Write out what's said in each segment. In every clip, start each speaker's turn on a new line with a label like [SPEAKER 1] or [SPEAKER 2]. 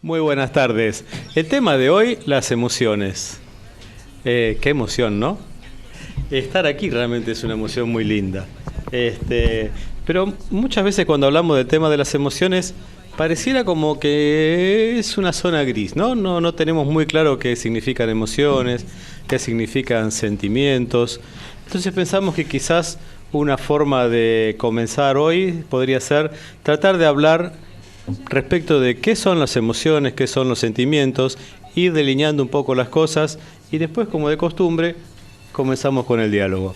[SPEAKER 1] Muy buenas tardes. El tema de hoy, las emociones. Qué emoción, ¿no? Estar aquí realmente es una emoción muy linda. Pero muchas veces cuando hablamos del tema de las emociones, pareciera como que es una zona gris, ¿no? No tenemos muy claro qué significan emociones, qué significan sentimientos. Entonces pensamos que quizás una forma de comenzar hoy podría ser tratar de hablar respecto de qué son las emociones, qué son los sentimientos, ir delineando un poco las cosas y después, como de costumbre, comenzamos con el diálogo.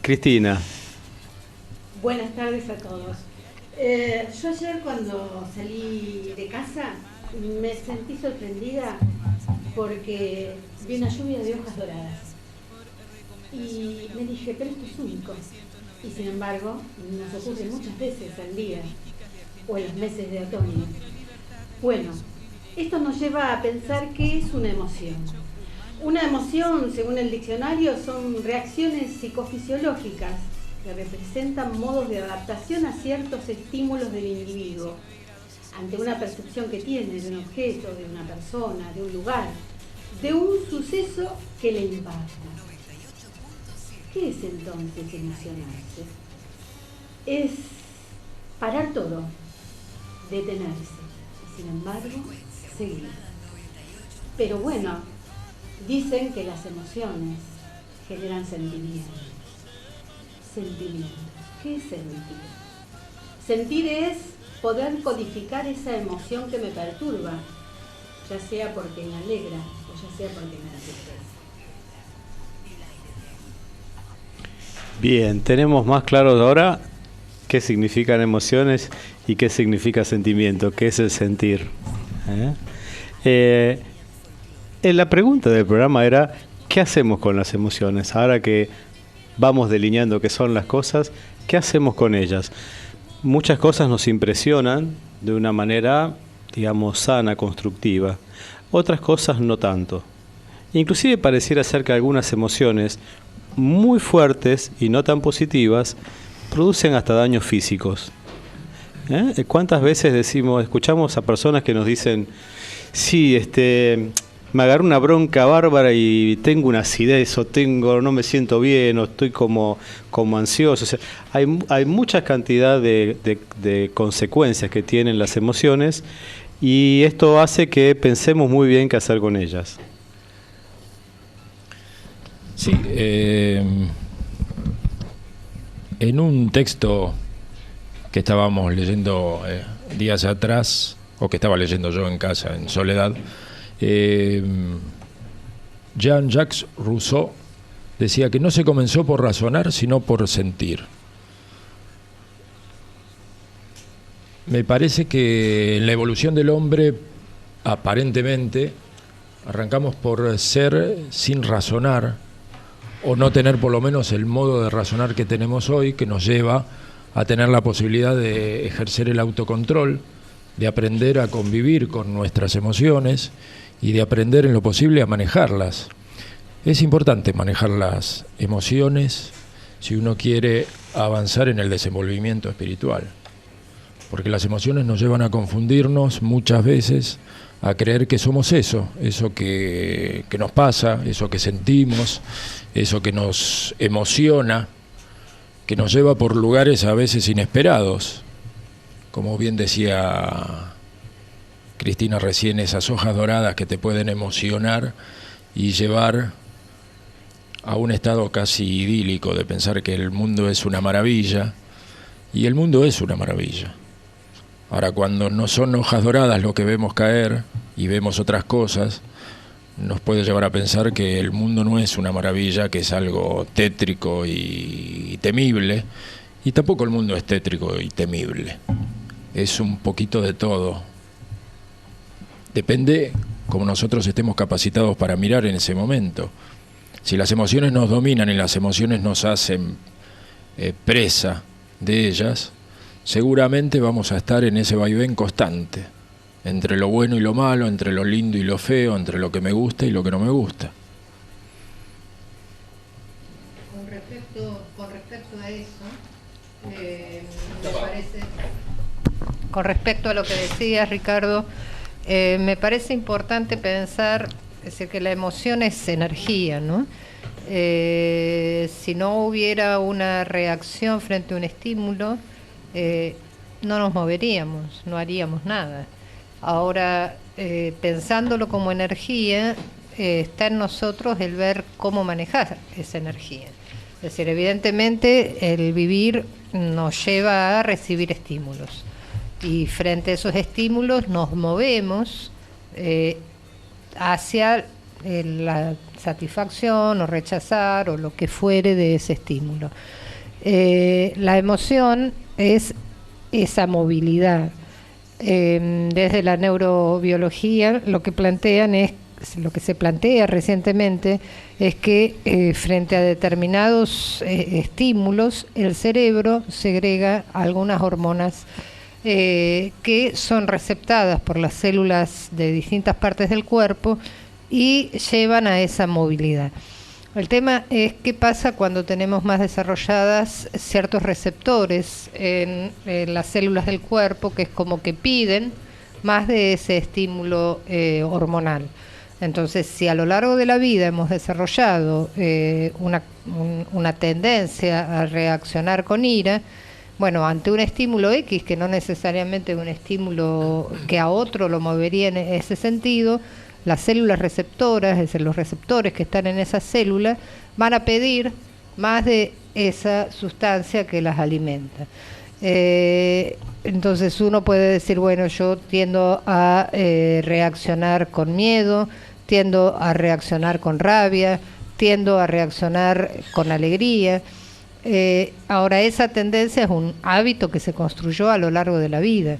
[SPEAKER 1] Cristina.
[SPEAKER 2] Buenas tardes a todos. Yo ayer cuando salí de casa me sentí sorprendida porque vi una lluvia de hojas doradas y me dije, pero esto es único. Y sin embargo, nos ocurre muchas veces al día o en los meses de otoño. Bueno, esto nos lleva a pensar qué es una emoción. Una emoción, según el diccionario, son reacciones psicofisiológicas que representan modos de adaptación a ciertos estímulos del individuo ante una percepción que tiene de un objeto, de una persona, de un lugar, de un suceso que le impacta. ¿Qué es entonces emocionarse? Es parar todo, detenerse y sin embargo seguir. Pero bueno, dicen que las emociones generan sentimientos. Sentimientos. ¿Qué es sentir? Sentir es poder codificar esa emoción que me perturba, ya sea porque me alegra o ya sea porque me entristece.
[SPEAKER 1] Bien, tenemos más claro ahora qué significan emociones y qué significa sentimiento, qué es el sentir. La pregunta del programa era, ¿qué hacemos con las emociones? Ahora que vamos delineando qué son las cosas, ¿qué hacemos con ellas? Muchas cosas nos impresionan de una manera, digamos, sana, constructiva. Otras cosas no tanto. Inclusive pareciera ser que algunas emociones muy fuertes y no tan positivas producen hasta daños físicos. ¿Cuántas veces escuchamos a personas que nos dicen, sí, me agarró una bronca bárbara y tengo una acidez o no me siento bien o estoy como ansioso? O sea, hay mucha cantidad de consecuencias que tienen las emociones y esto hace que pensemos muy bien qué hacer con ellas.
[SPEAKER 3] Sí, en un texto que estábamos leyendo días atrás, o que estaba leyendo yo en casa, en soledad, Jean-Jacques Rousseau decía que no se comenzó por razonar, sino por sentir. Me parece que en la evolución del hombre, aparentemente, arrancamos por ser sin razonar, o no tener por lo menos el modo de razonar que tenemos hoy, que nos lleva a tener la posibilidad de ejercer el autocontrol, de aprender a convivir con nuestras emociones y de aprender en lo posible a manejarlas. Es importante manejar las emociones si uno quiere avanzar en el desenvolvimiento espiritual, porque las emociones nos llevan a confundirnos muchas veces, a creer que somos eso que nos pasa, eso que sentimos, eso que nos emociona, que nos lleva por lugares a veces inesperados. Como bien decía Cristina recién, esas hojas doradas que te pueden emocionar y llevar a un estado casi idílico de pensar que el mundo es una maravilla, y el mundo es una maravilla. Ahora, cuando no son hojas doradas lo que vemos caer y vemos otras cosas, nos puede llevar a pensar que el mundo no es una maravilla, que es algo tétrico y temible, y tampoco el mundo es tétrico y temible. Es un poquito de todo. Depende cómo nosotros estemos capacitados para mirar en ese momento. Si las emociones nos dominan y las emociones nos hacen presa de ellas, seguramente vamos a estar en ese vaivén constante, entre lo bueno y lo malo, entre lo lindo y lo feo, entre lo que me gusta y lo que no me gusta.
[SPEAKER 2] Con respecto a eso, me parece... Con respecto a lo que decías, Ricardo,
[SPEAKER 4] Me parece importante pensar, es decir, que la emoción es energía, ¿no? Si no hubiera una reacción frente a un estímulo, no nos moveríamos, no haríamos nada. Ahora, pensándolo como energía, está en nosotros el ver cómo manejar esa energía. Es decir, evidentemente el vivir nos lleva a recibir estímulos y frente a esos estímulos nos movemos hacia la satisfacción o rechazar o lo que fuere de ese estímulo. La emoción es esa movilidad. Desde la neurobiología lo que se plantea recientemente es que frente a determinados estímulos el cerebro segrega algunas hormonas que son receptadas por las células de distintas partes del cuerpo y llevan a esa movilidad. El tema es qué pasa cuando tenemos más desarrolladas ciertos receptores en las células del cuerpo, que es como que piden más de ese estímulo hormonal. Entonces, si a lo largo de la vida hemos desarrollado una tendencia a reaccionar con ira, bueno, ante un estímulo X, que no necesariamente un estímulo que a otro lo movería en ese sentido, las células receptoras, es decir, los receptores que están en esa célula, van a pedir más de esa sustancia que las alimenta. Entonces uno puede decir, bueno, yo tiendo a reaccionar con miedo, tiendo a reaccionar con rabia, tiendo a reaccionar con alegría. Ahora, esa tendencia es un hábito que se construyó a lo largo de la vida.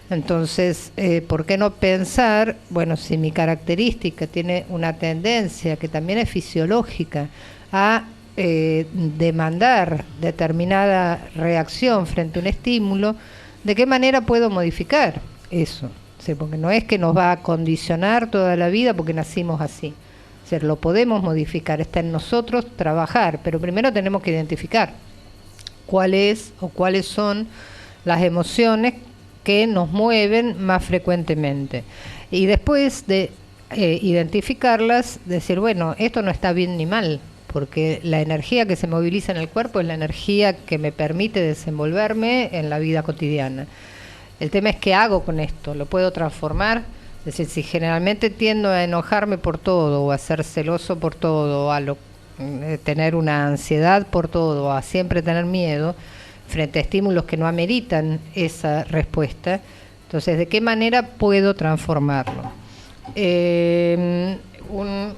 [SPEAKER 4] Entonces, ¿por qué no pensar, bueno, si mi característica tiene una tendencia que también es fisiológica a demandar determinada reacción frente a un estímulo, ¿de qué manera puedo modificar eso? O sea, porque no es que nos va a condicionar toda la vida porque nacimos así. O sea, lo podemos modificar, está en nosotros trabajar, pero primero tenemos que identificar cuál es o cuáles son las emociones que nos mueven más frecuentemente. Y después de identificarlas, decir, bueno, esto no está bien ni mal, porque la energía que se moviliza en el cuerpo es la energía que me permite desenvolverme en la vida cotidiana. El tema es qué hago con esto, ¿lo puedo transformar? Es decir, si generalmente tiendo a enojarme por todo, o a ser celoso por todo, o a tener una ansiedad por todo, o a siempre tener miedo, frente a estímulos que no ameritan esa respuesta, entonces, ¿de qué manera puedo transformarlo? Un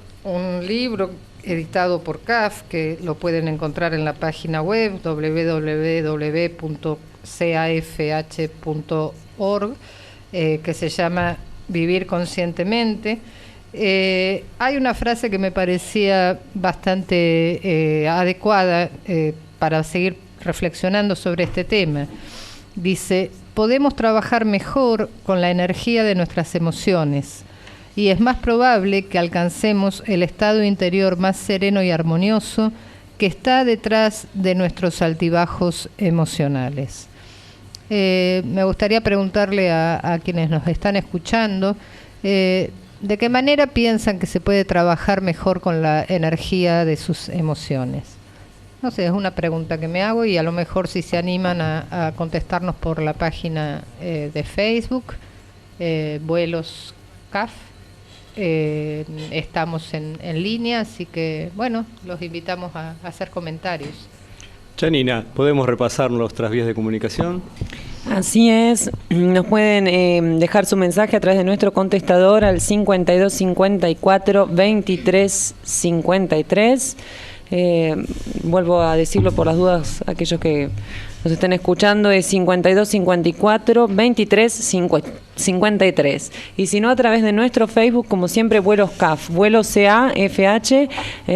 [SPEAKER 4] libro editado por CAF, que lo pueden encontrar en la página web www.cafh.org, que se llama Vivir conscientemente. Hay una frase que me parecía bastante adecuada para seguir reflexionando sobre este tema. Dice, podemos trabajar mejor con la energía de nuestras emociones y es más probable que alcancemos el estado interior más sereno y armonioso que está detrás de nuestros altibajos emocionales. Me gustaría preguntarle a quienes nos están escuchando, ¿de qué manera piensan que se puede trabajar mejor con la energía de sus emociones? No sé, es una pregunta que me hago y a lo mejor si se animan a contestarnos por la página de Facebook, Vuelos CAF, estamos en línea, así que bueno, los invitamos a hacer comentarios.
[SPEAKER 1] Janina, ¿podemos repasar nuestras vías de comunicación?
[SPEAKER 5] Así es, nos pueden dejar su mensaje a través de nuestro contestador al 5254 2353. Vuelvo a decirlo por las dudas, aquellos que nos estén escuchando, es 5254 2353. Y si no, a través de nuestro Facebook, como siempre, Vuelos CAF, Vuelos CAFH.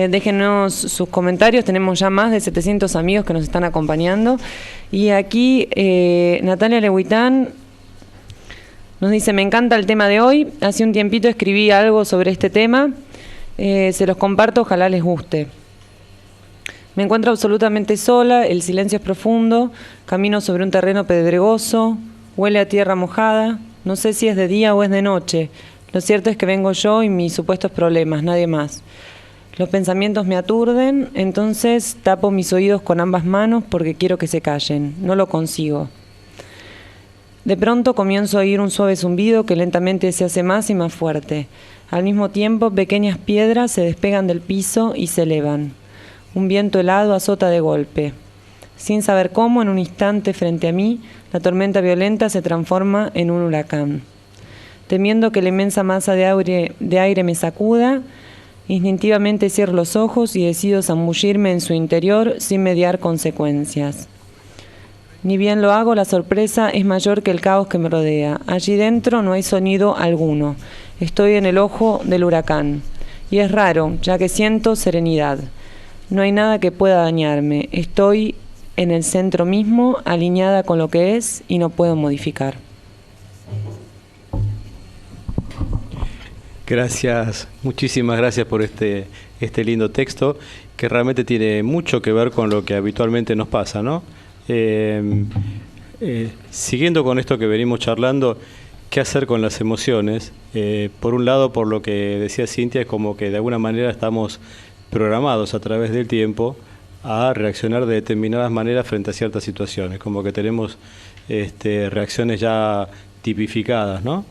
[SPEAKER 5] Déjenos sus comentarios, tenemos ya más de 700 amigos que nos están acompañando. Y aquí Natalia Lehuitán nos dice, me encanta el tema de hoy, hace un tiempito escribí algo sobre este tema, se los comparto, ojalá les guste. Me encuentro absolutamente sola, el silencio es profundo, camino sobre un terreno pedregoso, huele a tierra mojada, No sé si es de día o es de noche. Lo cierto es que vengo yo y mis supuestos problemas, nadie más. Los pensamientos me aturden, entonces tapo mis oídos con ambas manos porque quiero que se callen. No lo consigo. De pronto comienzo a oír un suave zumbido que lentamente se hace más y más fuerte. Al mismo tiempo, pequeñas piedras se despegan del piso y se elevan. Un viento helado azota de golpe. Sin saber cómo, en un instante frente a mí, la tormenta violenta se transforma en un huracán. Temiendo que la inmensa masa de aire me sacuda, instintivamente cierro los ojos y decido zambullirme en su interior sin mediar consecuencias. Ni bien lo hago, la sorpresa es mayor que el caos que me rodea. Allí dentro no hay sonido alguno. Estoy en el ojo del huracán. Y es raro, ya que siento serenidad. No hay nada que pueda dañarme. Estoy en el centro mismo, alineada con lo que es y no puedo modificar.
[SPEAKER 1] Gracias, muchísimas gracias por este lindo texto que realmente tiene mucho que ver con lo que habitualmente nos pasa, ¿no? Siguiendo con esto que venimos charlando, ¿qué hacer con las emociones? Por un lado, por lo que decía Cintia, es como que de alguna manera estamos programados a través del tiempo a reaccionar de determinadas maneras frente a ciertas situaciones, como que tenemos reacciones ya tipificadas, ¿no?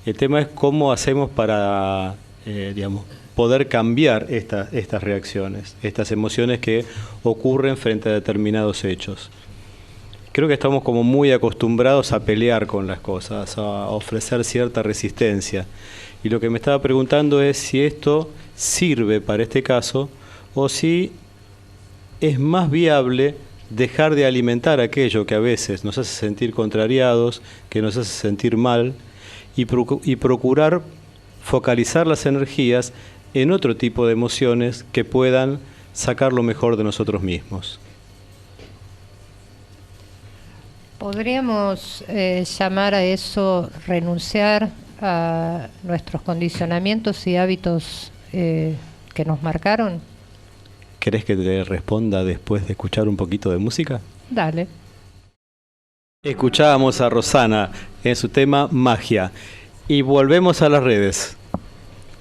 [SPEAKER 1] El tema es cómo hacemos para, poder cambiar estas reacciones, estas emociones que ocurren frente a determinados hechos. Creo que estamos como muy acostumbrados a pelear con las cosas, a ofrecer cierta resistencia. Y lo que me estaba preguntando es si esto sirve para este caso o si es más viable dejar de alimentar aquello que a veces nos hace sentir contrariados, que nos hace sentir mal, y procurar focalizar las energías en otro tipo de emociones que puedan sacar lo mejor de nosotros mismos.
[SPEAKER 4] ¿Podríamos llamar a eso renunciar a nuestros condicionamientos y hábitos que nos marcaron?
[SPEAKER 1] ¿Querés que te responda después de escuchar un poquito de música?
[SPEAKER 4] Dale.
[SPEAKER 1] Escuchábamos a Rosana en su tema Magia y volvemos a las redes.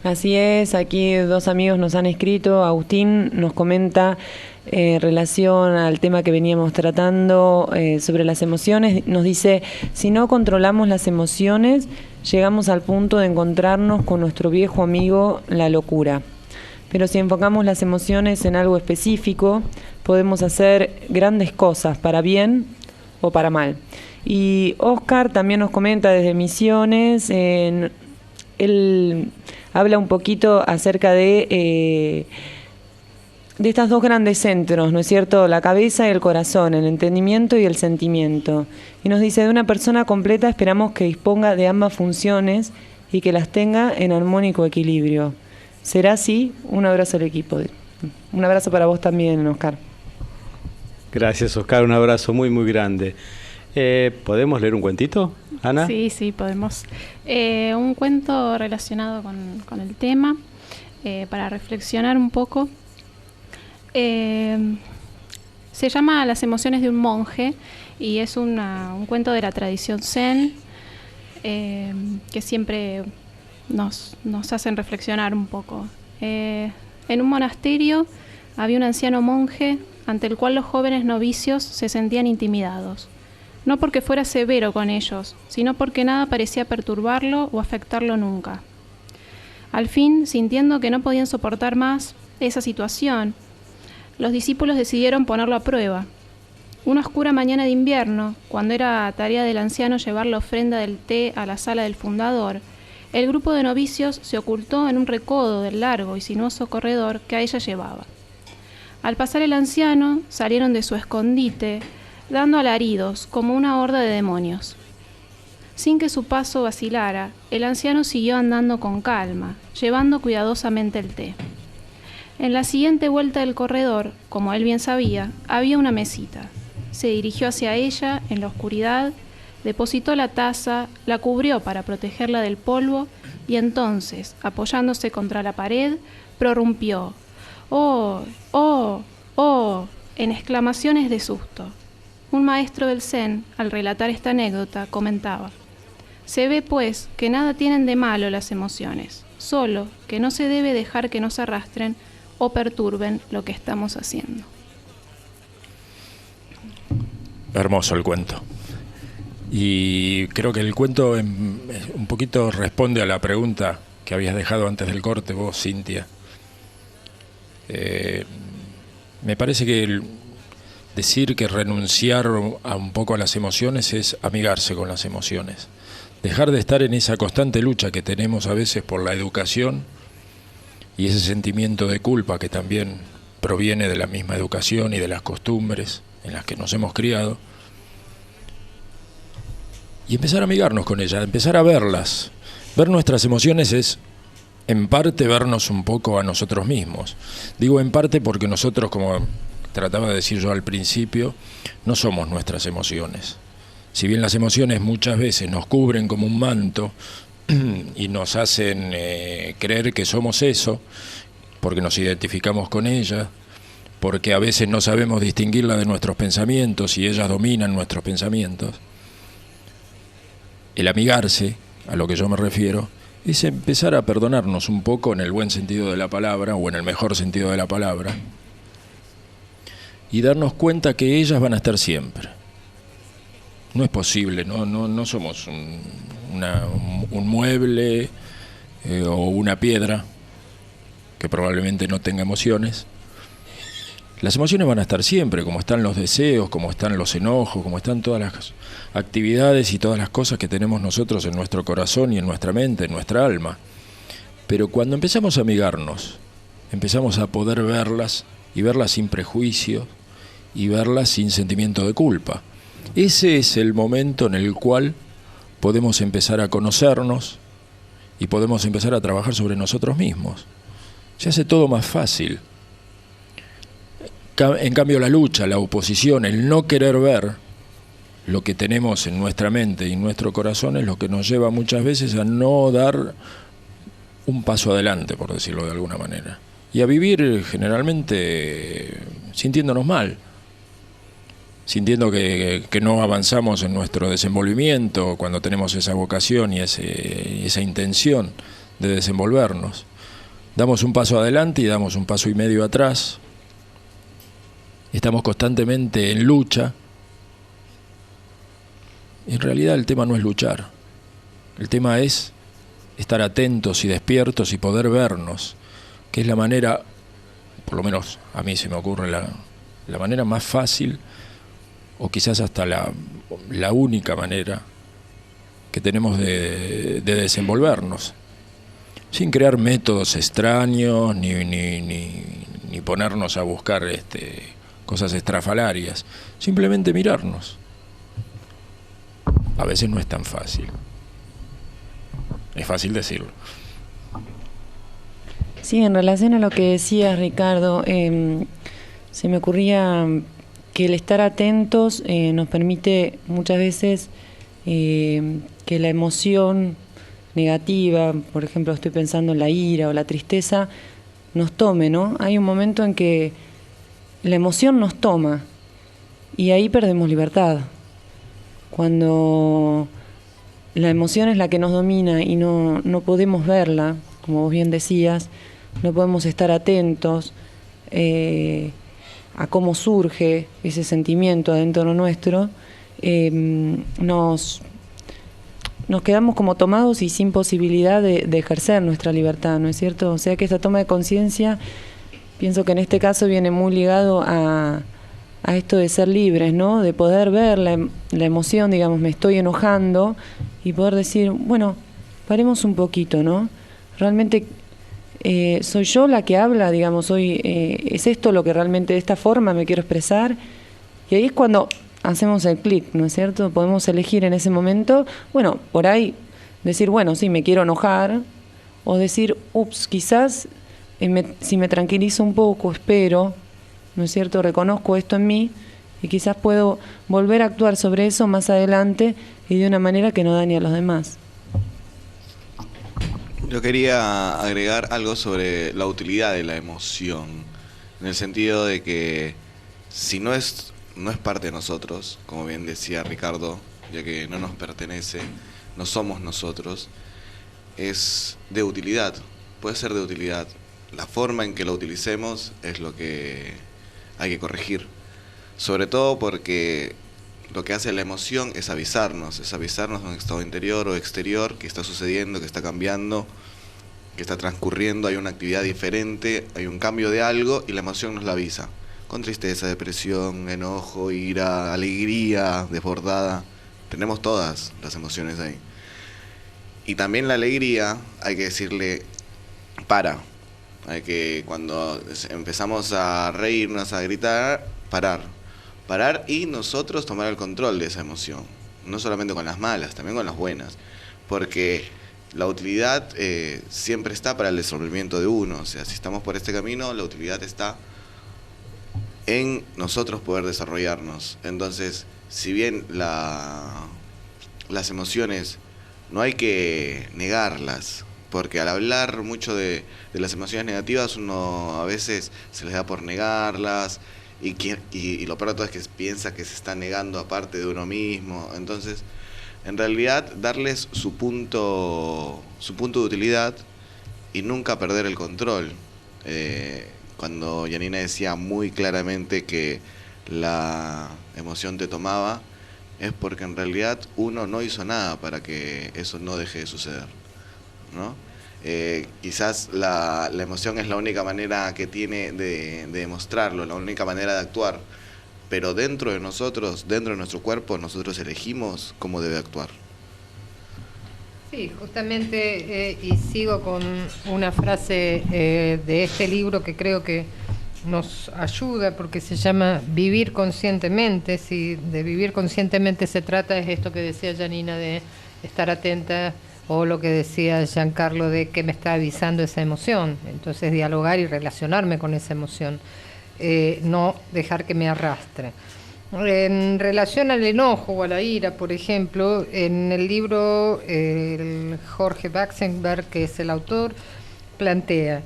[SPEAKER 5] Así es, aquí dos amigos nos han escrito. Agustín nos comenta en relación al tema que veníamos tratando sobre las emociones. Nos dice, si no controlamos las emociones, llegamos al punto de encontrarnos con nuestro viejo amigo, la locura. Pero si enfocamos las emociones en algo específico, podemos hacer grandes cosas, para bien o para mal. Y Oscar también nos comenta desde Misiones, él habla un poquito acerca de estos dos grandes centros, ¿no es cierto? La cabeza y el corazón, el entendimiento y el sentimiento. Y nos dice, de una persona completa esperamos que disponga de ambas funciones y que las tenga en armónico equilibrio. ¿Será así? Un abrazo al equipo. Un abrazo para vos también, Oscar.
[SPEAKER 1] Gracias, Oscar. Un abrazo muy, muy grande. ¿Podemos leer un cuentito, Ana?
[SPEAKER 6] Sí, podemos. Un cuento relacionado con el tema, para reflexionar un poco. Se llama Las emociones de un monje y es un cuento de la tradición zen que siempre nos hacen reflexionar un poco. En un monasterio había un anciano monje ante el cual los jóvenes novicios se sentían intimidados. No porque fuera severo con ellos, sino porque nada parecía perturbarlo o afectarlo nunca. Al fin, sintiendo que no podían soportar más esa situación, los discípulos decidieron ponerlo a prueba. Una oscura mañana de invierno, cuando era tarea del anciano llevar la ofrenda del té a la sala del fundador, el grupo de novicios se ocultó en un recodo del largo y sinuoso corredor que a ella llevaba. Al pasar el anciano, salieron de su escondite, dando alaridos como una horda de demonios. Sin que su paso vacilara, el anciano siguió andando con calma, llevando cuidadosamente el té. En la siguiente vuelta del corredor, como él bien sabía, había una mesita. Se dirigió hacia ella en la oscuridad, depositó la taza, la cubrió para protegerla del polvo y entonces, apoyándose contra la pared, prorrumpió: ¡Oh! ¡Oh! ¡Oh!, en exclamaciones de susto. Un maestro del Zen, al relatar esta anécdota, comentaba: Se ve, pues, que nada tienen de malo las emociones, solo que no se debe dejar que nos arrastren o perturben lo que estamos haciendo.
[SPEAKER 3] Hermoso el cuento. Y creo que el cuento un poquito responde a la pregunta que habías dejado antes del corte vos, Cintia. Me parece que decir que renunciar a un poco a las emociones es amigarse con las emociones. Dejar de estar en esa constante lucha que tenemos a veces por la educación y ese sentimiento de culpa que también proviene de la misma educación y de las costumbres en las que nos hemos criado. Y empezar a amigarnos con ellas, empezar a verlas. Ver nuestras emociones es, en parte, vernos un poco a nosotros mismos. Digo en parte porque nosotros, como trataba de decir yo al principio, no somos nuestras emociones. Si bien las emociones muchas veces nos cubren como un manto y nos hacen creer que somos eso, porque nos identificamos con ellas, porque a veces no sabemos distinguirla de nuestros pensamientos y ellas dominan nuestros pensamientos. El amigarse, a lo que yo me refiero, es empezar a perdonarnos un poco en el buen sentido de la palabra o en el mejor sentido de la palabra y darnos cuenta que ellas van a estar siempre. No es posible, no somos un mueble o una piedra que probablemente no tenga emociones. Las emociones van a estar siempre, como están los deseos, como están los enojos, como están todas las actividades y todas las cosas que tenemos nosotros en nuestro corazón y en nuestra mente, en nuestra alma. Pero cuando empezamos a amigarnos, empezamos a poder verlas y verlas sin prejuicio y verlas sin sentimiento de culpa. Ese es el momento en el cual podemos empezar a conocernos y podemos empezar a trabajar sobre nosotros mismos. Se hace todo más fácil. En cambio, la lucha, la oposición, el no querer ver lo que tenemos en nuestra mente y en nuestro corazón es lo que nos lleva muchas veces a no dar un paso adelante, por decirlo de alguna manera, y a vivir generalmente sintiéndonos mal, sintiendo que no avanzamos en nuestro desenvolvimiento cuando tenemos esa vocación y esa intención de desenvolvernos. Damos un paso adelante y damos un paso y medio atrás. Estamos constantemente en lucha. En realidad el tema no es luchar. El tema es estar atentos y despiertos y poder vernos, que es la manera, por lo menos a mí se me ocurre la manera más fácil, o quizás hasta la única manera que tenemos de desenvolvernos, sin crear métodos extraños ni ponernos a buscar cosas estrafalarias, simplemente mirarnos. A veces no es tan fácil. Es fácil decirlo.
[SPEAKER 5] Sí, en relación a lo que decía Ricardo, se me ocurría que el estar atentos nos permite muchas veces que la emoción negativa, por ejemplo, estoy pensando en la ira o la tristeza, nos tome, ¿no? Hay un momento en que la emoción nos toma y ahí perdemos libertad. Cuando la emoción es la que nos domina y no podemos verla, como vos bien decías, no podemos estar atentos a cómo surge ese sentimiento adentro nuestro, nos quedamos como tomados y sin posibilidad de ejercer nuestra libertad, ¿no es cierto? O sea que esta toma de conciencia, pienso que en este caso viene muy ligado a esto de ser libres, ¿no? De poder ver la emoción, digamos, me estoy enojando, y poder decir, bueno, paremos un poquito, ¿no? Realmente soy yo la que habla, digamos, hoy es esto lo que realmente de esta forma me quiero expresar, y ahí es cuando hacemos el clic, ¿no es cierto? Podemos elegir en ese momento, bueno, por ahí decir, bueno, sí, me quiero enojar, o decir, ups, quizás si me tranquilizo un poco, espero, ¿no es cierto? Reconozco esto en mí y quizás puedo volver a actuar sobre eso más adelante y de una manera que no dañe a los demás.
[SPEAKER 7] Yo quería agregar algo sobre la utilidad de la emoción, en el sentido de que si no es parte de nosotros, como bien decía Ricardo, ya que no nos pertenece, no somos nosotros, es de utilidad, puede ser de utilidad. La forma en que lo utilicemos es lo que hay que corregir. Sobre todo porque lo que hace la emoción es avisarnos de un estado interior o exterior que está sucediendo, que está cambiando, que está transcurriendo, hay una actividad diferente, hay un cambio de algo y la emoción nos la avisa. Con tristeza, depresión, enojo, ira, alegría desbordada. Tenemos todas las emociones ahí. Y también la alegría, hay que decirle, hay que, cuando empezamos a reírnos, a gritar, parar y nosotros tomar el control de esa emoción. No solamente con las malas, también con las buenas. Porque la utilidad siempre está para el desenvolvimiento de uno. O sea, si estamos por este camino, la utilidad está en nosotros poder desarrollarnos. Entonces, si bien las emociones no hay que negarlas, porque al hablar mucho de las emociones negativas uno a veces se les da por negarlas y lo peor de todo es que piensa que se está negando aparte de uno mismo. Entonces, en realidad, darles su punto de utilidad y nunca perder el control. Cuando Janina decía muy claramente que la emoción te tomaba, es porque en realidad uno no hizo nada para que eso no deje de suceder, ¿no? Quizás la emoción es la única manera que tiene de demostrarlo, la única manera de actuar, pero dentro de nosotros, dentro de nuestro cuerpo, nosotros elegimos cómo debe actuar.
[SPEAKER 4] Sí, justamente, y sigo con una frase de este libro que creo que nos ayuda, porque se llama Vivir conscientemente. Si de vivir conscientemente se trata, es esto que decía Janina, de estar atenta, o lo que decía Giancarlo, de que me está avisando esa emoción. Entonces, dialogar y relacionarme con esa emoción, no dejar que me arrastre. En relación al enojo o a la ira, por ejemplo, en el libro Jorge Baxenberg, que es el autor, plantea: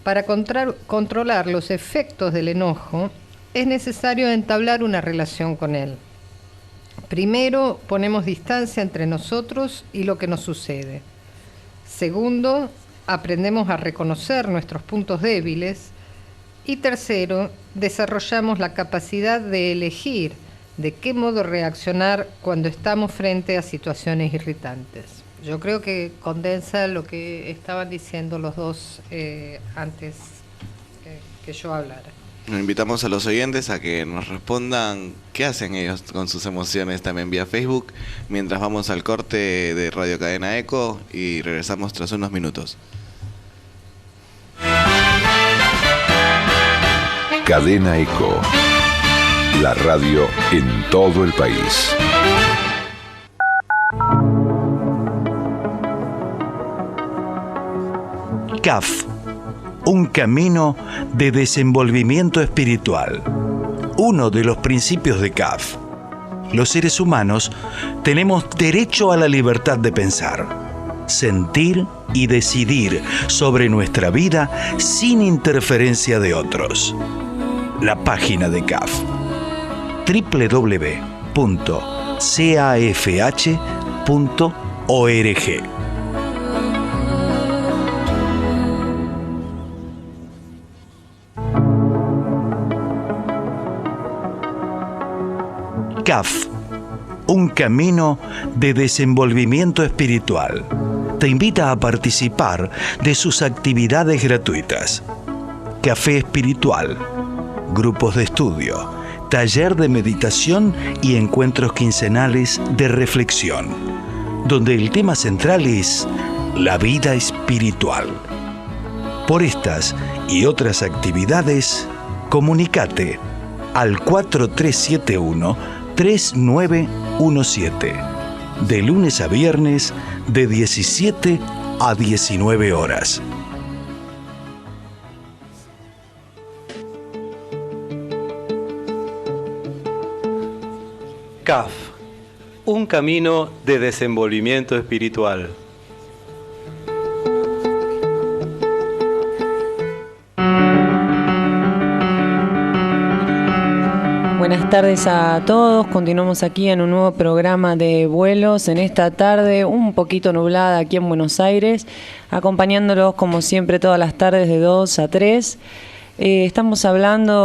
[SPEAKER 4] para controlar los efectos del enojo es necesario entablar una relación con él. Primero, ponemos distancia entre nosotros y lo que nos sucede. Segundo, aprendemos a reconocer nuestros puntos débiles. Y tercero, desarrollamos la capacidad de elegir de qué modo reaccionar cuando estamos frente a situaciones irritantes. Yo creo que condensa lo que estaban diciendo los dos antes que yo hablara.
[SPEAKER 7] Nos invitamos a los oyentes a que nos respondan qué hacen ellos con sus emociones también vía Facebook, mientras vamos al corte de Radio Cadena Eco y regresamos tras unos minutos.
[SPEAKER 8] Cadena Eco, la radio en todo el país.
[SPEAKER 9] CAF, un camino de desenvolvimiento espiritual. Uno de los principios de CAF: los seres humanos tenemos derecho a la libertad de pensar, sentir y decidir sobre nuestra vida sin interferencia de otros. La página de CAF: www.cafh.org. CAF, un camino de desenvolvimiento espiritual, te invita a participar de sus actividades gratuitas: café espiritual, grupos de estudio, taller de meditación y encuentros quincenales de reflexión, donde el tema central es la vida espiritual. Por estas y otras actividades, comunícate al 4371-3917, de lunes a viernes de 17 a 19 horas.
[SPEAKER 1] CAF, un camino de desenvolvimiento espiritual.
[SPEAKER 5] buenas tardes a todos. Continuamos aquí en un nuevo programa de vuelos. En esta tarde un poquito nublada aquí en Buenos Aires, acompañándolos como siempre todas las tardes de 2 a 3. Estamos hablando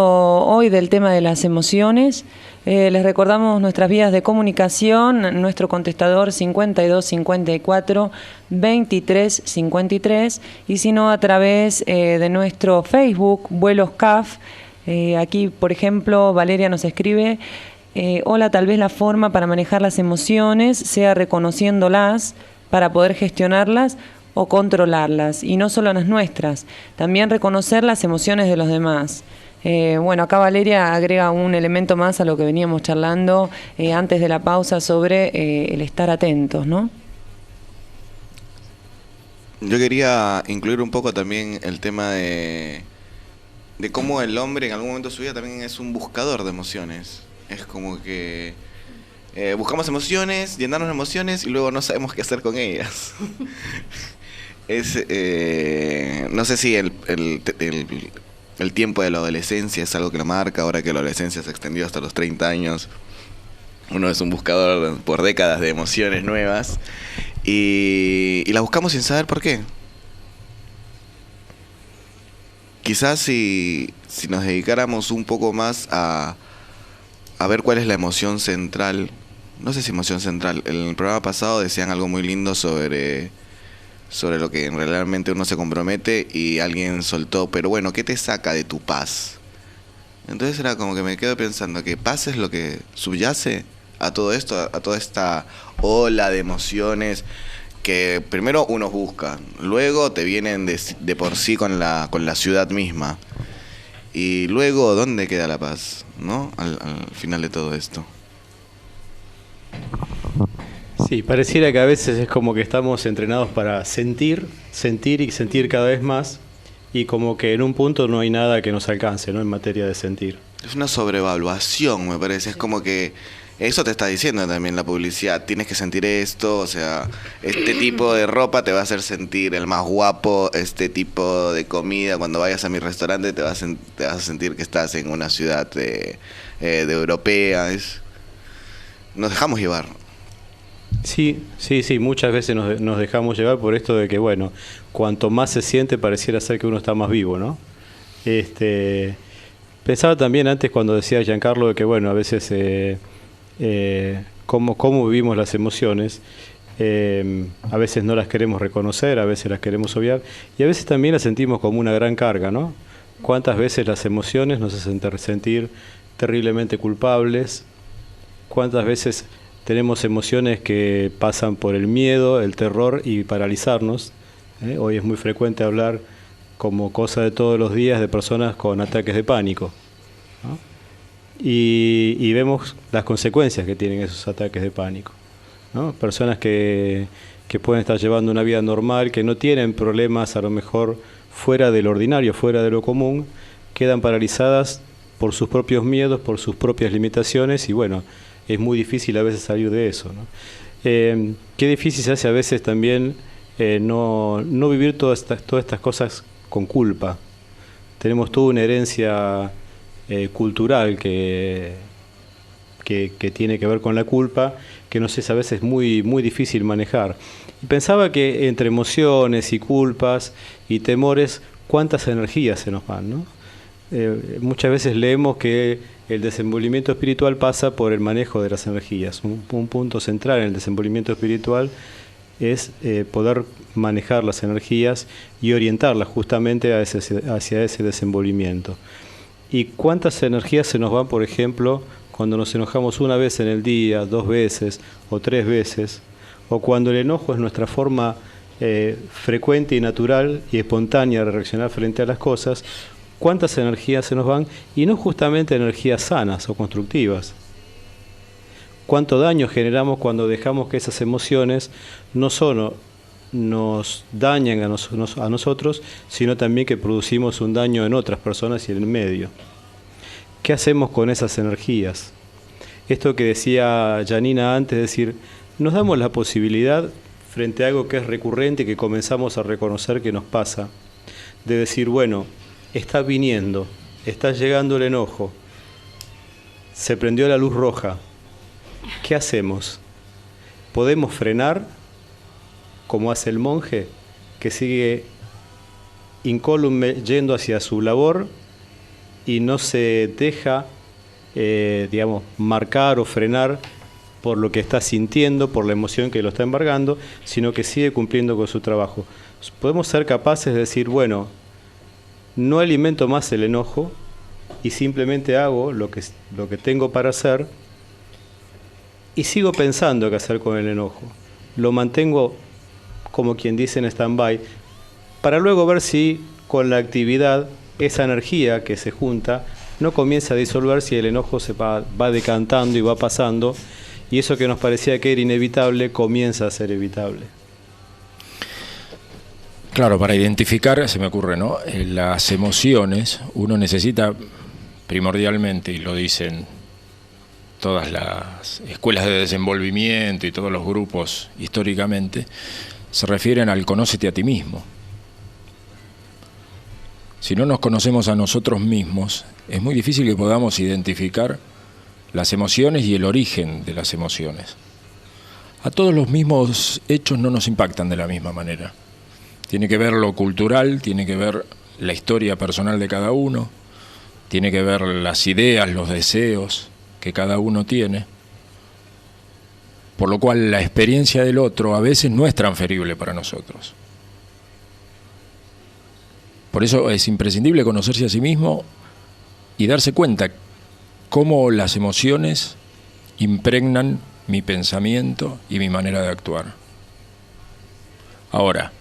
[SPEAKER 5] hoy del tema de las emociones. Les recordamos nuestras vías de comunicación, nuestro contestador 52 54 23 53 y si no a través de nuestro Facebook, Vuelos CAF. Aquí, por ejemplo, Valeria nos escribe, hola, tal vez la forma para manejar las emociones sea reconociéndolas para poder gestionarlas o controlarlas, y no solo las nuestras, también reconocer las emociones de los demás. Bueno, acá Valeria agrega un elemento más a lo que veníamos charlando antes de la pausa sobre el estar atentos, ¿no?
[SPEAKER 7] Yo quería incluir un poco también el tema de cómo el hombre en algún momento de su vida también es un buscador de emociones. Es como que buscamos emociones, llenarnos de emociones y luego no sabemos qué hacer con ellas. No sé si el tiempo de la adolescencia es algo que lo marca, ahora que la adolescencia se extendió hasta los 30 años. Uno es un buscador por décadas de emociones nuevas y las buscamos sin saber por qué. Quizás si nos dedicáramos un poco más a ver cuál es la emoción central, no sé si emoción central, en el programa pasado decían algo muy lindo sobre lo que realmente uno se compromete y alguien soltó, pero bueno, ¿qué te saca de tu paz? Entonces era como que me quedo pensando que paz es lo que subyace a todo esto, a toda esta ola de emociones que primero uno busca, luego te vienen de por sí con la ciudad misma, y luego ¿dónde queda la paz, no? Al final de todo esto.
[SPEAKER 1] Sí, pareciera que a veces es como que estamos entrenados para sentir y sentir cada vez más, y como que en un punto no hay nada que nos alcance, ¿no? En materia de sentir.
[SPEAKER 7] Es una sobrevaluación, me parece, es como que eso te está diciendo también la publicidad, tienes que sentir esto, o sea, este tipo de ropa te va a hacer sentir el más guapo, este tipo de comida, cuando vayas a mi restaurante te vas a sentir que estás en una ciudad de europea, nos dejamos llevar.
[SPEAKER 1] Sí, muchas veces nos dejamos llevar por esto de que, bueno, cuanto más se siente pareciera ser que uno está más vivo, ¿no? Pensaba también antes cuando decía Giancarlo de que, bueno, a veces cómo vivimos las emociones, a veces no las queremos reconocer, a veces las queremos obviar y a veces también las sentimos como una gran carga, ¿no? ¿Cuántas veces las emociones nos hacen sentir terriblemente culpables? ¿Cuántas veces tenemos emociones que pasan por el miedo, el terror y paralizarnos? Hoy es muy frecuente hablar como cosa de todos los días de personas con ataques de pánico, ¿no? Y vemos las consecuencias que tienen esos ataques de pánico, ¿no? Personas que pueden estar llevando una vida normal, que no tienen problemas a lo mejor fuera del ordinario, fuera de lo común, quedan paralizadas por sus propios miedos, por sus propias limitaciones y bueno, es muy difícil a veces salir de eso, ¿no? Qué difícil se hace a veces también no vivir todas estas cosas con culpa. Tenemos toda una herencia cultural que tiene que ver con la culpa, que nos es a veces muy difícil manejar. Y pensaba que entre emociones y culpas y temores, cuántas energías se nos van, ¿no? Muchas veces leemos que el desenvolvimiento espiritual pasa por el manejo de las energías. Un punto central en el desenvolvimiento espiritual es poder manejar las energías y orientarlas justamente hacia ese desenvolvimiento. ¿Y cuántas energías se nos van, por ejemplo, cuando nos enojamos una vez en el día, 2 veces o 3 veces? O cuando el enojo es nuestra forma frecuente y natural y espontánea de reaccionar frente a las cosas. ¿Cuántas energías se nos van? Y no justamente energías sanas o constructivas. ¿Cuánto daño generamos cuando dejamos que esas emociones no solo nos dañan a nosotros, sino también que producimos un daño en otras personas y en el medio? ¿Qué hacemos con esas energías? Esto que decía Janina antes, es decir, nos damos la posibilidad, frente a algo que es recurrente y que comenzamos a reconocer que nos pasa, de decir, bueno, está viniendo, está llegando el enojo, se prendió la luz roja. ¿Qué hacemos? ¿Podemos frenar, como hace el monje, que sigue incólume yendo hacia su labor y no se deja, marcar o frenar por lo que está sintiendo, por la emoción que lo está embargando, sino que sigue cumpliendo con su trabajo? Podemos ser capaces de decir, bueno, no alimento más el enojo y simplemente hago lo que tengo para hacer y sigo pensando qué hacer con el enojo. Lo mantengo, como quien dice, en stand-by, para luego ver si con la actividad esa energía que se junta no comienza a disolverse y el enojo se va decantando y va pasando, y eso que nos parecía que era inevitable comienza a ser evitable.
[SPEAKER 3] Claro, para identificar, se me ocurre, ¿no? Las emociones, uno necesita primordialmente, y lo dicen todas las escuelas de desenvolvimiento y todos los grupos históricamente, se refieren al conócete a ti mismo. Si no nos conocemos a nosotros mismos, es muy difícil que podamos identificar las emociones y el origen de las emociones. A todos los mismos hechos no nos impactan de la misma manera. Tiene que ver lo cultural, tiene que ver la historia personal de cada uno, tiene que ver las ideas, los deseos que cada uno tiene, por lo cual la experiencia del otro a veces no es transferible para nosotros. Por eso es imprescindible conocerse a sí mismo y darse cuenta cómo las emociones impregnan mi pensamiento y mi manera de actuar. Ahora,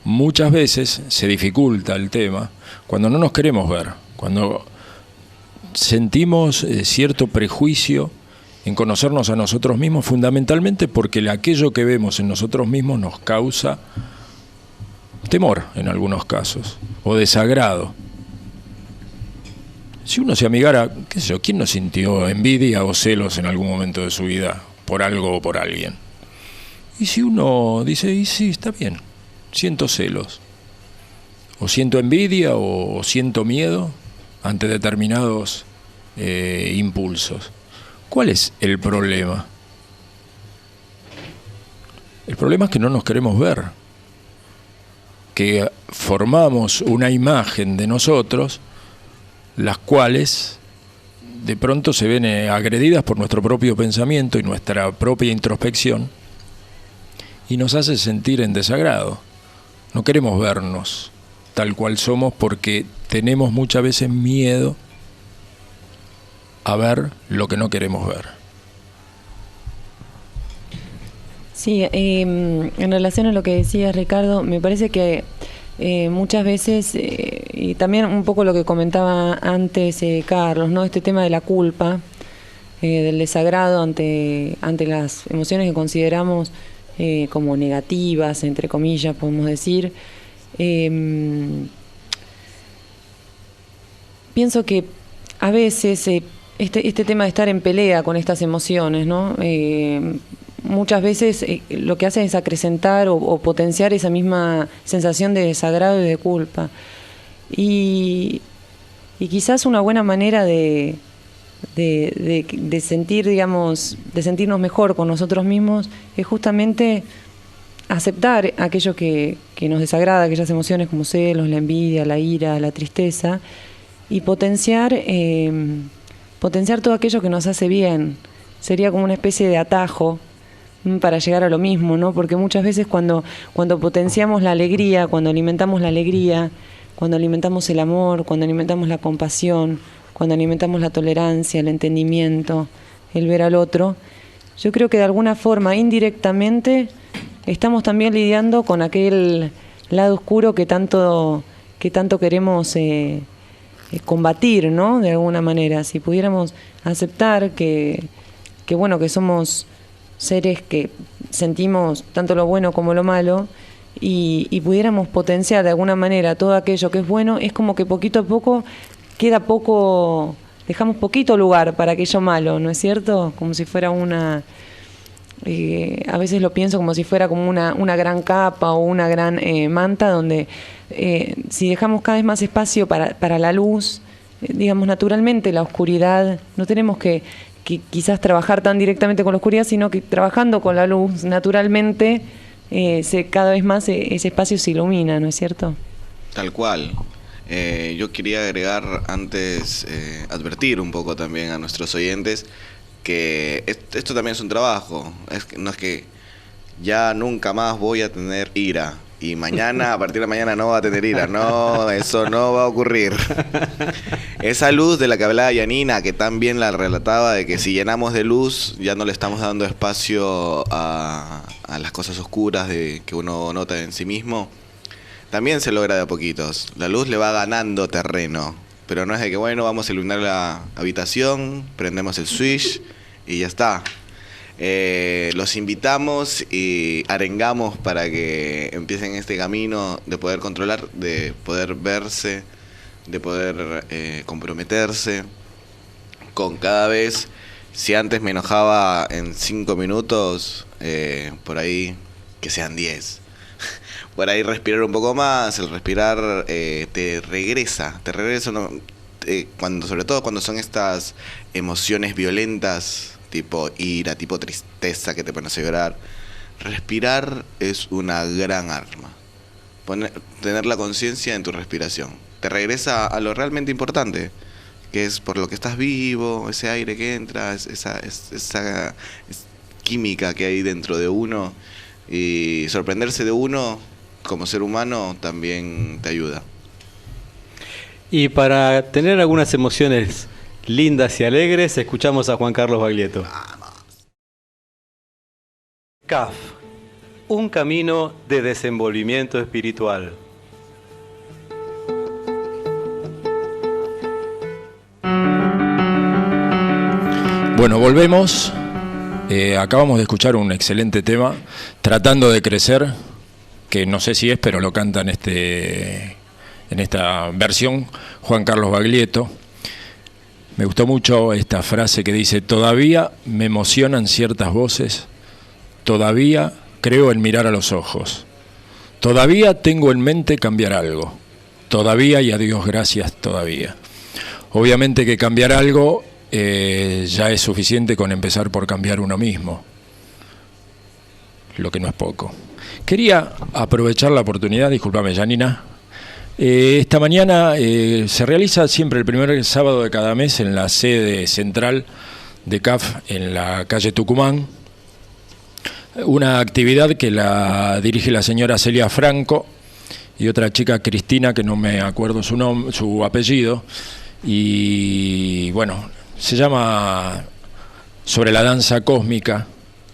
[SPEAKER 3] muchas veces se dificulta el tema cuando no nos queremos ver, cuando sentimos cierto prejuicio en conocernos a nosotros mismos, fundamentalmente porque aquello que vemos en nosotros mismos nos causa temor en algunos casos, o desagrado. Si uno se amigara, qué sé yo, ¿quién no sintió envidia o celos en algún momento de su vida por algo o por alguien? Y si uno dice, y sí, está bien, siento celos, o siento envidia, o siento miedo ante determinados impulsos. ¿Cuál es el problema? El problema es que no nos queremos ver, que formamos una imagen de nosotros, las cuales de pronto se ven agredidas por nuestro propio pensamiento y nuestra propia introspección, y nos hace sentir en desagrado. No queremos vernos tal cual somos porque tenemos muchas veces miedo a ver lo que no queremos ver.
[SPEAKER 5] Sí, en relación a lo que decía Ricardo, me parece que muchas veces, y también un poco lo que comentaba antes Carlos, ¿no? Este tema de la culpa, del desagrado ante las emociones que consideramos como negativas, entre comillas, podemos decir. Pienso que a veces este tema de estar en pelea con estas emociones, ¿no? Muchas veces lo que hace es acrecentar o potenciar esa misma sensación de desagrado y de culpa. Y quizás una buena manera de sentir, digamos, de sentirnos mejor con nosotros mismos es justamente aceptar aquello que nos desagrada, aquellas emociones como celos, la envidia, la ira, la tristeza, y potenciar todo aquello que nos hace bien. Sería como una especie de atajo para llegar a lo mismo, ¿no? Porque muchas veces cuando potenciamos la alegría, cuando alimentamos la alegría, cuando alimentamos el amor, cuando alimentamos la compasión, cuando alimentamos la tolerancia, el entendimiento, el ver al otro, yo creo que de alguna forma, indirectamente, estamos también lidiando con aquel lado oscuro que tanto queremos combatir, ¿no? De alguna manera. Si pudiéramos aceptar que somos seres que sentimos tanto lo bueno como lo malo, y pudiéramos potenciar de alguna manera todo aquello que es bueno, es como que poquito a poco dejamos poquito lugar para aquello malo, ¿no es cierto? Como si fuera a veces lo pienso como si fuera como una gran capa o una gran manta donde si dejamos cada vez más espacio para la luz, digamos, naturalmente la oscuridad, no tenemos que quizás trabajar tan directamente con la oscuridad, sino que trabajando con la luz, naturalmente cada vez más ese espacio se ilumina, ¿no es cierto?
[SPEAKER 7] Tal cual. Yo quería agregar antes, advertir un poco también a nuestros oyentes que esto también es un trabajo. No es que ya nunca más voy a tener ira y mañana, a partir de mañana no va a tener ira. No, eso no va a ocurrir. Esa luz de la que hablaba Yanina, que tan bien la relataba, de que si llenamos de luz ya no le estamos dando espacio a las cosas oscuras que uno nota en sí mismo, también se logra de a poquitos. La luz le va ganando terreno, pero no es de que, bueno, vamos a iluminar la habitación, prendemos el switch y ya está. Los invitamos y arengamos para que empiecen este camino de poder controlar, de poder verse, de poder comprometerse con cada vez. Si antes me enojaba en 5 minutos, por ahí que sean 10. Por ahí respirar un poco más. El respirar te regresa ¿no? Sobre todo cuando son estas emociones violentas, tipo ira, tipo tristeza, que te pones a llorar. Respirar es una gran arma. Tener la conciencia en tu respiración te regresa a lo realmente importante, que es por lo que estás vivo, ese aire que entra, esa química que hay dentro de uno, y sorprenderse de uno como ser humano también te ayuda.
[SPEAKER 1] Y para tener algunas emociones lindas y alegres, escuchamos a Juan Carlos Baglietto. CAF, un camino de desenvolvimiento espiritual.
[SPEAKER 3] Bueno, volvemos. Acabamos de escuchar un excelente tema, Tratando de Crecer, que no sé si es, pero lo canta en esta versión Juan Carlos Baglietto. Me gustó mucho esta frase que dice: todavía me emocionan ciertas voces, todavía creo en mirar a los ojos, todavía tengo en mente cambiar algo, todavía, y a Dios gracias, todavía. Obviamente que cambiar algo ya es suficiente con empezar por cambiar uno mismo, lo que no es poco. Quería aprovechar la oportunidad, discúlpame Yanina, esta mañana se realiza siempre el primer sábado de cada mes en la sede central de CAF en la calle Tucumán, una actividad que la dirige la señora Celia Franco y otra chica, Cristina, que no me acuerdo su apellido, y bueno, se llama Sobre la danza cósmica,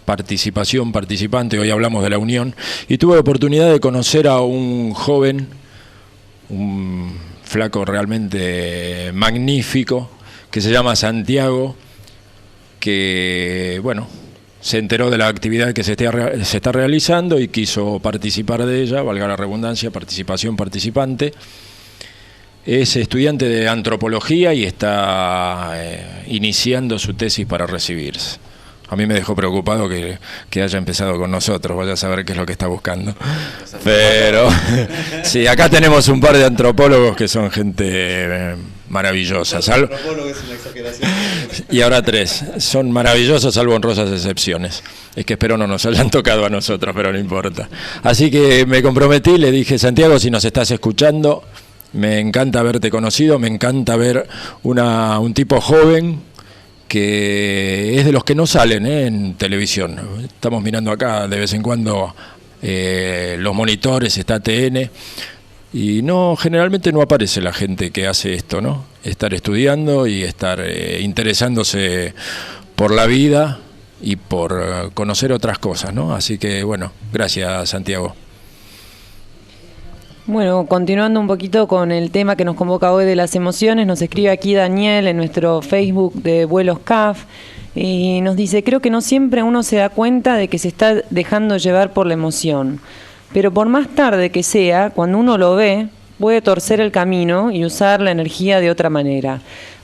[SPEAKER 3] participación, participante. Hoy hablamos de la unión, y tuve la oportunidad de conocer a un joven, un flaco realmente magnífico, que se llama Santiago, que bueno, se enteró de la actividad que se está realizando y quiso participar de ella, valga la redundancia, participación, participante. Es estudiante de antropología y está iniciando su tesis para recibirse. A mí me dejó preocupado que haya empezado con nosotros, vaya a saber qué es lo que está buscando. Pero sí, acá tenemos un par de antropólogos que son gente maravillosa. Antropólogo es una exageración. Y ahora 3. Son maravillosos, salvo honrosas excepciones. Es que espero no nos hayan tocado a nosotros, pero no importa. Así que me comprometí, le dije: Santiago, si nos estás escuchando, me encanta haberte conocido, me encanta ver un tipo joven que es de los que no salen en televisión. Estamos mirando acá de vez en cuando los monitores, está TN, y generalmente no aparece la gente que hace esto, ¿no? Estar estudiando y estar interesándose por la vida y por conocer otras cosas, ¿no? Así que bueno, gracias Santiago.
[SPEAKER 5] Bueno, continuando un poquito con el tema que nos convoca hoy de las emociones, nos escribe aquí Daniel en nuestro Facebook de Vuelos CAF y nos dice: creo que no siempre uno se da cuenta de que se está dejando llevar por la emoción, pero por más tarde que sea, cuando uno lo ve, puede torcer el camino y usar la energía de otra manera.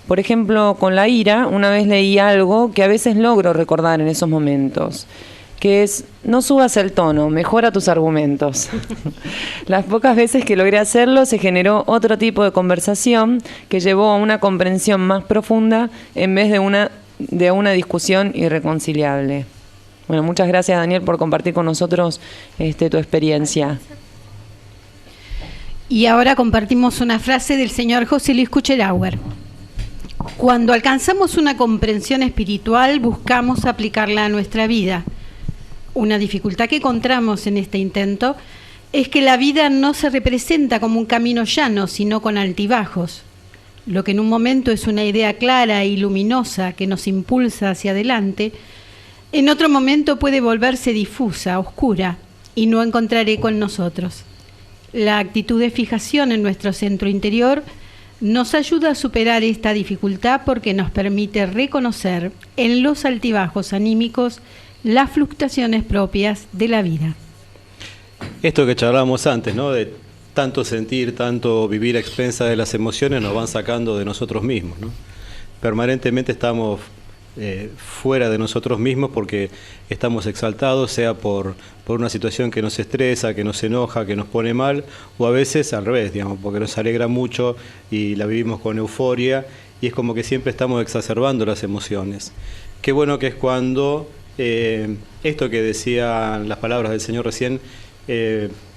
[SPEAKER 5] Por ejemplo, con la ira, una vez leí algo que a veces logro recordar en esos momentos, que es: no subas el tono, mejora tus argumentos. Las pocas veces que logré hacerlo se generó otro tipo de conversación que llevó a una comprensión más profunda en vez de una discusión irreconciliable. Bueno, muchas gracias, Daniel, por compartir con nosotros tu experiencia.
[SPEAKER 2] Y ahora compartimos una frase del señor José Luis Kuchenauer. Cuando alcanzamos una comprensión espiritual, buscamos aplicarla a nuestra vida. Una dificultad que encontramos en este intento es que la vida no se representa como un camino llano, sino con altibajos. Lo que en un momento es una idea clara y luminosa que nos impulsa hacia adelante, en otro momento puede volverse difusa, oscura, y no encontrar eco en nosotros. La actitud de fijación en nuestro centro interior nos ayuda a superar esta dificultad porque nos permite reconocer en los altibajos anímicos las fluctuaciones propias de la vida.
[SPEAKER 1] Esto que charlábamos antes, ¿no? De tanto sentir, tanto vivir a expensas de las emociones, nos van sacando de nosotros mismos, ¿no? Permanentemente estamos fuera de nosotros mismos porque estamos exaltados, sea por una situación que nos estresa, que nos enoja, que nos pone mal, o a veces al revés, digamos, porque nos alegra mucho y la vivimos con euforia, y es como que siempre estamos exacerbando las emociones. Qué bueno que es cuando esto que decían las palabras del Señor recién,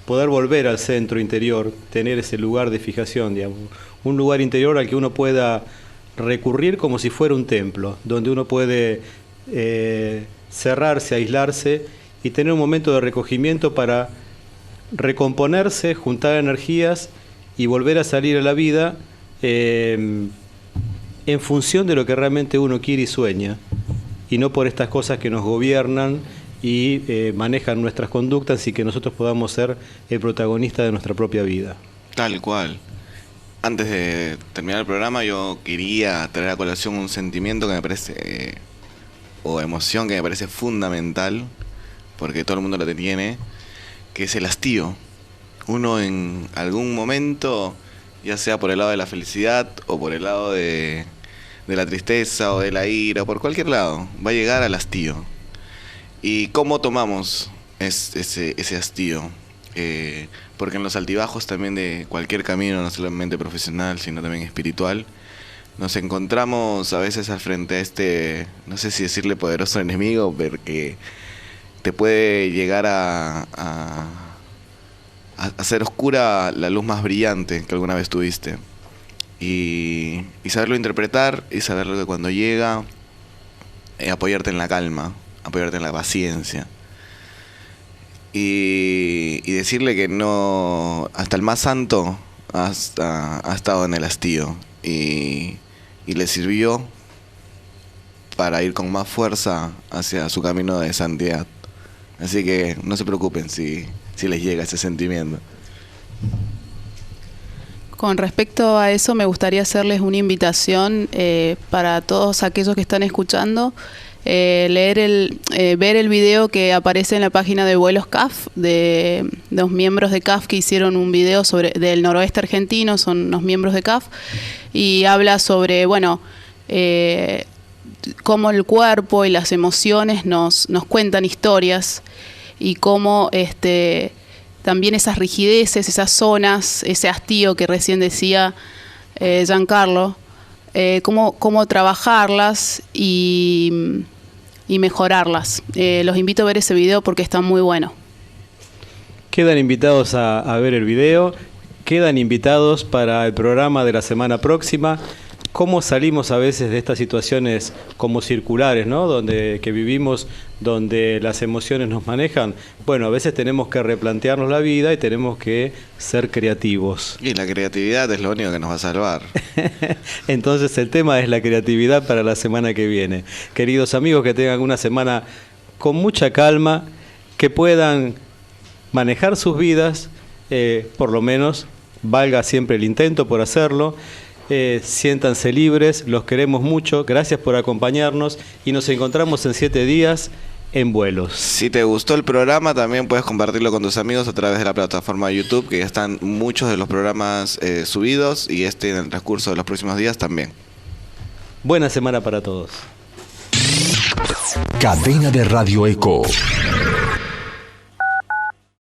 [SPEAKER 1] poder volver al centro interior, tener ese lugar de fijación, digamos, un lugar interior al que uno pueda recurrir como si fuera un templo, donde uno puede cerrarse, aislarse y tener un momento de recogimiento para recomponerse, juntar energías y volver a salir a la vida en función de lo que realmente uno quiere y sueña, y no por estas cosas que nos gobiernan y manejan nuestras conductas, y que nosotros podamos ser el protagonista de nuestra propia vida.
[SPEAKER 7] Tal cual. Antes de terminar el programa, yo quería traer a colación un sentimiento que me parece, o emoción que me parece fundamental, porque todo el mundo lo tiene, que es el hastío. Uno en algún momento, ya sea por el lado de la felicidad o por el lado de la tristeza o de la ira, o por cualquier lado, va a llegar al hastío. ¿Y cómo tomamos ese hastío? Porque en los altibajos también de cualquier camino, no solamente profesional, sino también espiritual, nos encontramos a veces al frente a no sé si decirle poderoso enemigo, porque te puede llegar a hacer oscura la luz más brillante que alguna vez tuviste. Y saberlo interpretar, y saberlo que cuando llega, apoyarte en la calma, apoyarte en la paciencia. Y decirle que no, hasta el más santo ha estado en el hastío, y le sirvió para ir con más fuerza hacia su camino de santidad. Así que no se preocupen si les llega ese sentimiento.
[SPEAKER 10] Con respecto a eso, me gustaría hacerles una invitación para todos aquellos que están escuchando. Ver el video que aparece en la página de Vuelos CAF, de los miembros de CAF que hicieron un video del noroeste argentino, son los miembros de CAF, y habla sobre, cómo el cuerpo y las emociones nos cuentan historias, y cómo también esas rigideces, esas zonas, ese hastío que recién decía Giancarlo, cómo trabajarlas y mejorarlas. Los invito a ver ese video porque está muy bueno.
[SPEAKER 1] Quedan invitados a ver el video, quedan invitados para el programa de la semana próxima. ¿Cómo salimos a veces de estas situaciones como circulares, ¿no? Que vivimos, donde las emociones nos manejan? Bueno, a veces tenemos que replantearnos la vida y tenemos que ser creativos.
[SPEAKER 7] Y la creatividad es lo único que nos va a salvar.
[SPEAKER 1] Entonces el tema es la creatividad para la semana que viene. Queridos amigos, que tengan una semana con mucha calma, que puedan manejar sus vidas, por lo menos valga siempre el intento por hacerlo. Siéntanse libres, los queremos mucho, gracias por acompañarnos y nos encontramos en 7 días en Vuelos.
[SPEAKER 7] Si te gustó el programa, también puedes compartirlo con tus amigos a través de la plataforma de YouTube, que ya están muchos de los programas subidos, y en el transcurso de los próximos días también.
[SPEAKER 1] Buena semana para todos.
[SPEAKER 8] Cadena de Radio Eco.